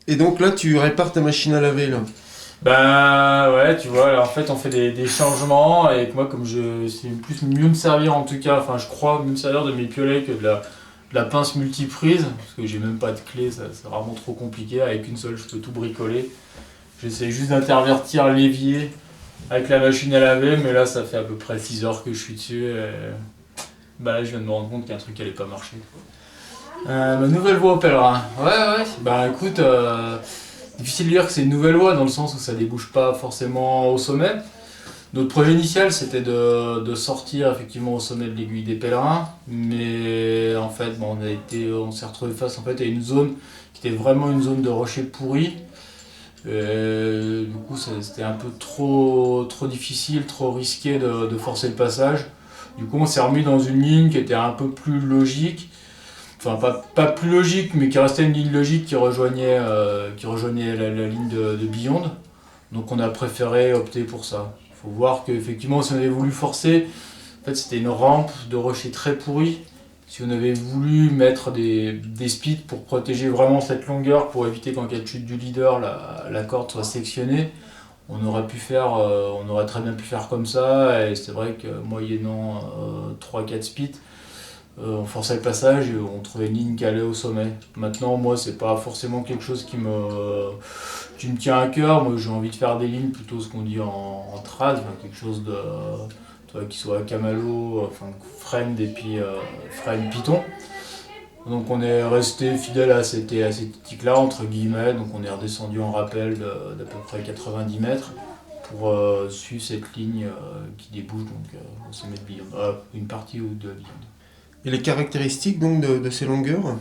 Et donc là, tu répares ta machine à laver, là. Bah ouais, tu vois, là, en fait on fait des changements et que moi comme c'est plus mieux me servir en tout cas, enfin je crois mieux me servir de mes piolets que de la pince multiprise, parce que j'ai même pas de clé, ça c'est vraiment trop compliqué, avec une seule je peux tout bricoler. J'essaie juste d'intervertir l'évier avec la machine à laver, mais là ça fait à peu près 6 heures que je suis dessus et bah là je viens de me rendre compte qu'il y a un truc qui allait pas marcher. Ma nouvelle voie au pèlerin. Ouais, bah écoute, difficile de dire que c'est une nouvelle voie dans le sens où ça débouche pas forcément au sommet. Notre projet initial c'était de sortir effectivement au sommet de l'aiguille des pèlerins, mais en fait bon, on s'est retrouvé face en fait à une zone qui était vraiment une zone de rochers pourris. Du coup c'était un peu trop difficile, trop risqué de forcer le passage. Du coup on s'est remis dans une ligne qui était un peu plus logique. Enfin, pas plus logique, mais qui restait une ligne logique qui rejoignait la ligne de Beyond. Donc on a préféré opter pour ça. Il faut voir qu'effectivement, si on avait voulu forcer, en fait, c'était une rampe de rochers très pourris. Si on avait voulu mettre des speeds pour protéger vraiment cette longueur, pour éviter qu'en cas de chute du leader, la corde soit sectionnée, on aurait très bien pu faire comme ça. Et c'est vrai que moyennant 3-4 speeds, on forçait le passage et on trouvait une ligne qui allait au sommet. Maintenant, moi, c'est pas forcément quelque chose qui me tient à cœur. Moi, j'ai envie de faire des lignes plutôt ce qu'on dit en trad, enfin, quelque chose qui soit Camalo, enfin friend et puis friend Python. Donc on est resté fidèle à cette éthique-là, entre guillemets. Donc on est redescendu en rappel d'à peu près 90 mètres pour suivre cette ligne qui débouche donc, au sommet de Beyond. Une partie ou de Beyond. Et les caractéristiques donc de ces longueurs?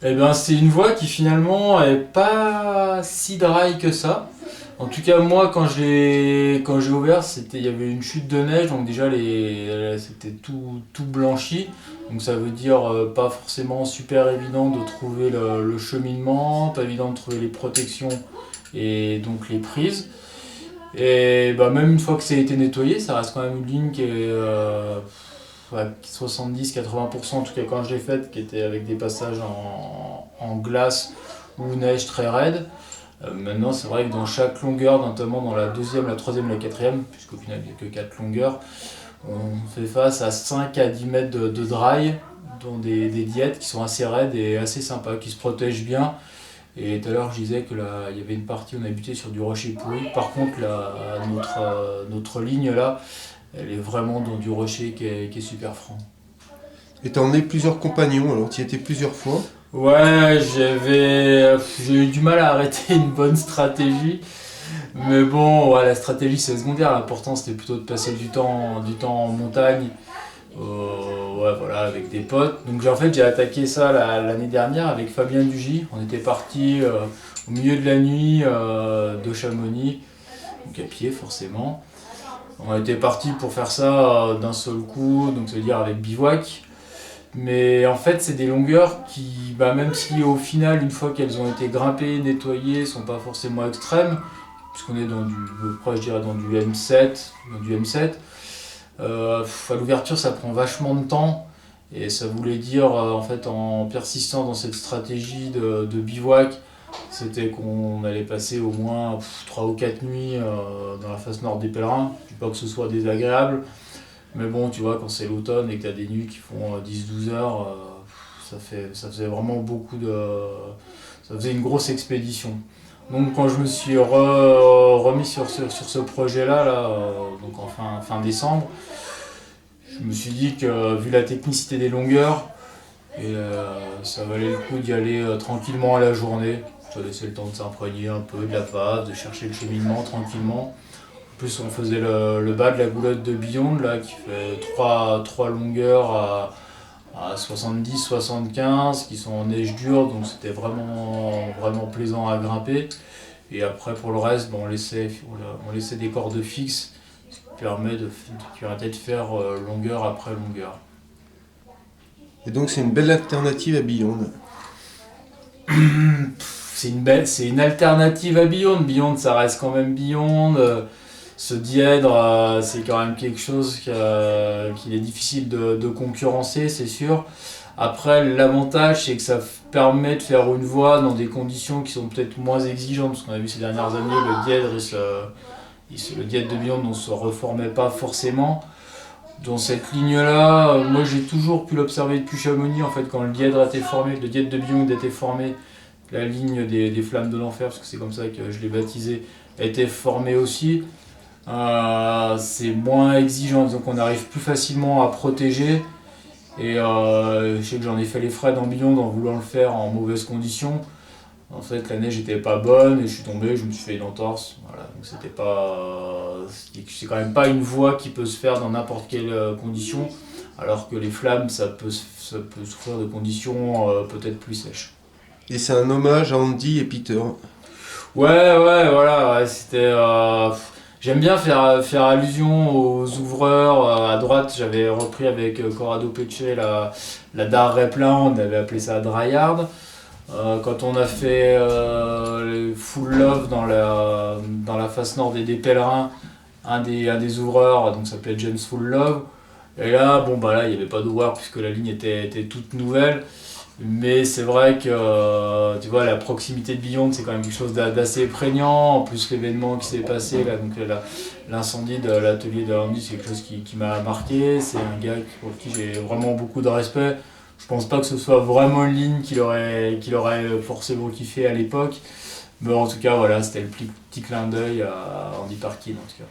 Eh ben, c'est une voie qui finalement est pas si dry que ça. En tout cas, moi, quand j'ai ouvert, il y avait une chute de neige, donc déjà c'était tout blanchi. Donc ça veut dire pas forcément super évident de trouver le cheminement, pas évident de trouver les protections et donc les prises. Et bah, même une fois que ça a été nettoyé, ça reste quand même une ligne qui est 70-80% en tout cas quand je l'ai faite, qui était avec des passages en glace ou neige très raide. Maintenant, c'est vrai que dans chaque longueur, notamment dans la deuxième, la troisième, la quatrième, puisqu'au final il n'y a que 4 longueurs, on fait face à 5 à 10 mètres de dry, dont des diètes qui sont assez raides et assez sympas, qui se protègent bien. Et tout à l'heure, je disais que là, il y avait une partie, on a buté sur du rocher pourri. Par contre, notre ligne là, elle est vraiment dans du rocher qui est super franc. Et t'as emmené plusieurs compagnons, alors tu y étais plusieurs fois. Ouais, j'ai eu du mal à arrêter une bonne stratégie. Mais bon, ouais, la stratégie c'est secondaire. L'important c'était plutôt de passer du temps en montagne. Ouais, voilà, avec des potes. Donc en fait, j'ai attaqué ça l'année dernière avec Fabien Dugy. On était parti au milieu de la nuit de Chamonix, donc à pied forcément. On était parti pour faire ça d'un seul coup, donc ça veut dire avec bivouac. Mais en fait, c'est des longueurs qui, bah, même si au final, une fois qu'elles ont été grimpées, nettoyées, sont pas forcément extrêmes, puisqu'on est dans je dirais dans du M7, à l'ouverture, ça prend vachement de temps. Et ça voulait dire, en fait, en persistant dans cette stratégie de bivouac, c'était qu'on allait passer au moins 3 ou 4 nuits dans la face nord des pèlerins. Je dis pas que ce soit désagréable, mais bon, tu vois, quand c'est l'automne et que tu as des nuits qui font 10-12 heures, ça faisait vraiment ça faisait une grosse expédition. Donc quand je me suis remis sur ce projet-là, donc en fin décembre, je me suis dit que vu la technicité des longueurs, ça valait le coup d'y aller tranquillement à la journée. Ça laissait le temps de s'imprégner un peu de la phase, de chercher le cheminement tranquillement. En plus, on faisait le bas de la goulotte de Beyond, là, qui fait trois longueurs à 70-75, qui sont en neige dure, donc c'était vraiment plaisant à grimper. Et après, pour le reste, bon, on laissait des cordes fixes, ce qui permettait de faire longueur après longueur. Et donc c'est une belle alternative à Beyond. C'est une alternative à Beyond. Beyond, ça reste quand même Beyond. Ce dièdre, c'est quand même quelque chose qu'il est difficile de concurrencer, c'est sûr. Après, l'avantage, c'est que ça permet de faire une voie dans des conditions qui sont peut-être moins exigeantes, parce qu'on a vu ces dernières années, le dièdre, le dièdre de Beyond, on ne se reformait pas forcément. Dans cette ligne-là, moi j'ai toujours pu l'observer depuis Chamonix, en fait, quand le dièdre a été formé, le dièdre de Beyond a été formé, la ligne des flammes de l'enfer, parce que c'est comme ça que je l'ai baptisé, a été formée aussi. C'est moins exigeant, donc on arrive plus facilement à protéger. Et je sais que j'en ai fait les frais dans Beyond en voulant le faire en mauvaises conditions. En fait, la neige était pas bonne et je suis tombé, je me suis fait une entorse. Voilà, donc c'était pas, c'est quand même pas une voie qui peut se faire dans n'importe quelle condition, alors que les flammes, ça peut souffrir de conditions peut-être plus sèches. Et c'est un hommage à Andy et Peter. Ouais, voilà, ouais, c'était. J'aime bien faire allusion aux ouvreurs. À droite, j'avais repris avec Corrado Pecce la Dar Replin, on avait appelé ça Dryard. Quand on a fait Full Love dans la face nord des pèlerins, un des ouvreurs donc s'appelait James Full Love. Et là, bon, bah là, il n'y avait pas d'ouvreur puisque la ligne était toute nouvelle. Mais c'est vrai que tu vois, la proximité de Beyond, c'est quand même quelque chose d'assez prégnant. En plus, l'événement qui s'est passé, là, donc l'incendie de l'atelier de Andy, c'est quelque chose qui m'a marqué. C'est un gars pour qui j'ai vraiment beaucoup de respect. Je pense pas que ce soit vraiment une ligne qu'il aurait forcément kiffé à l'époque. Mais en tout cas, voilà, c'était le petit clin d'œil à Andy Parkin, en tout cas.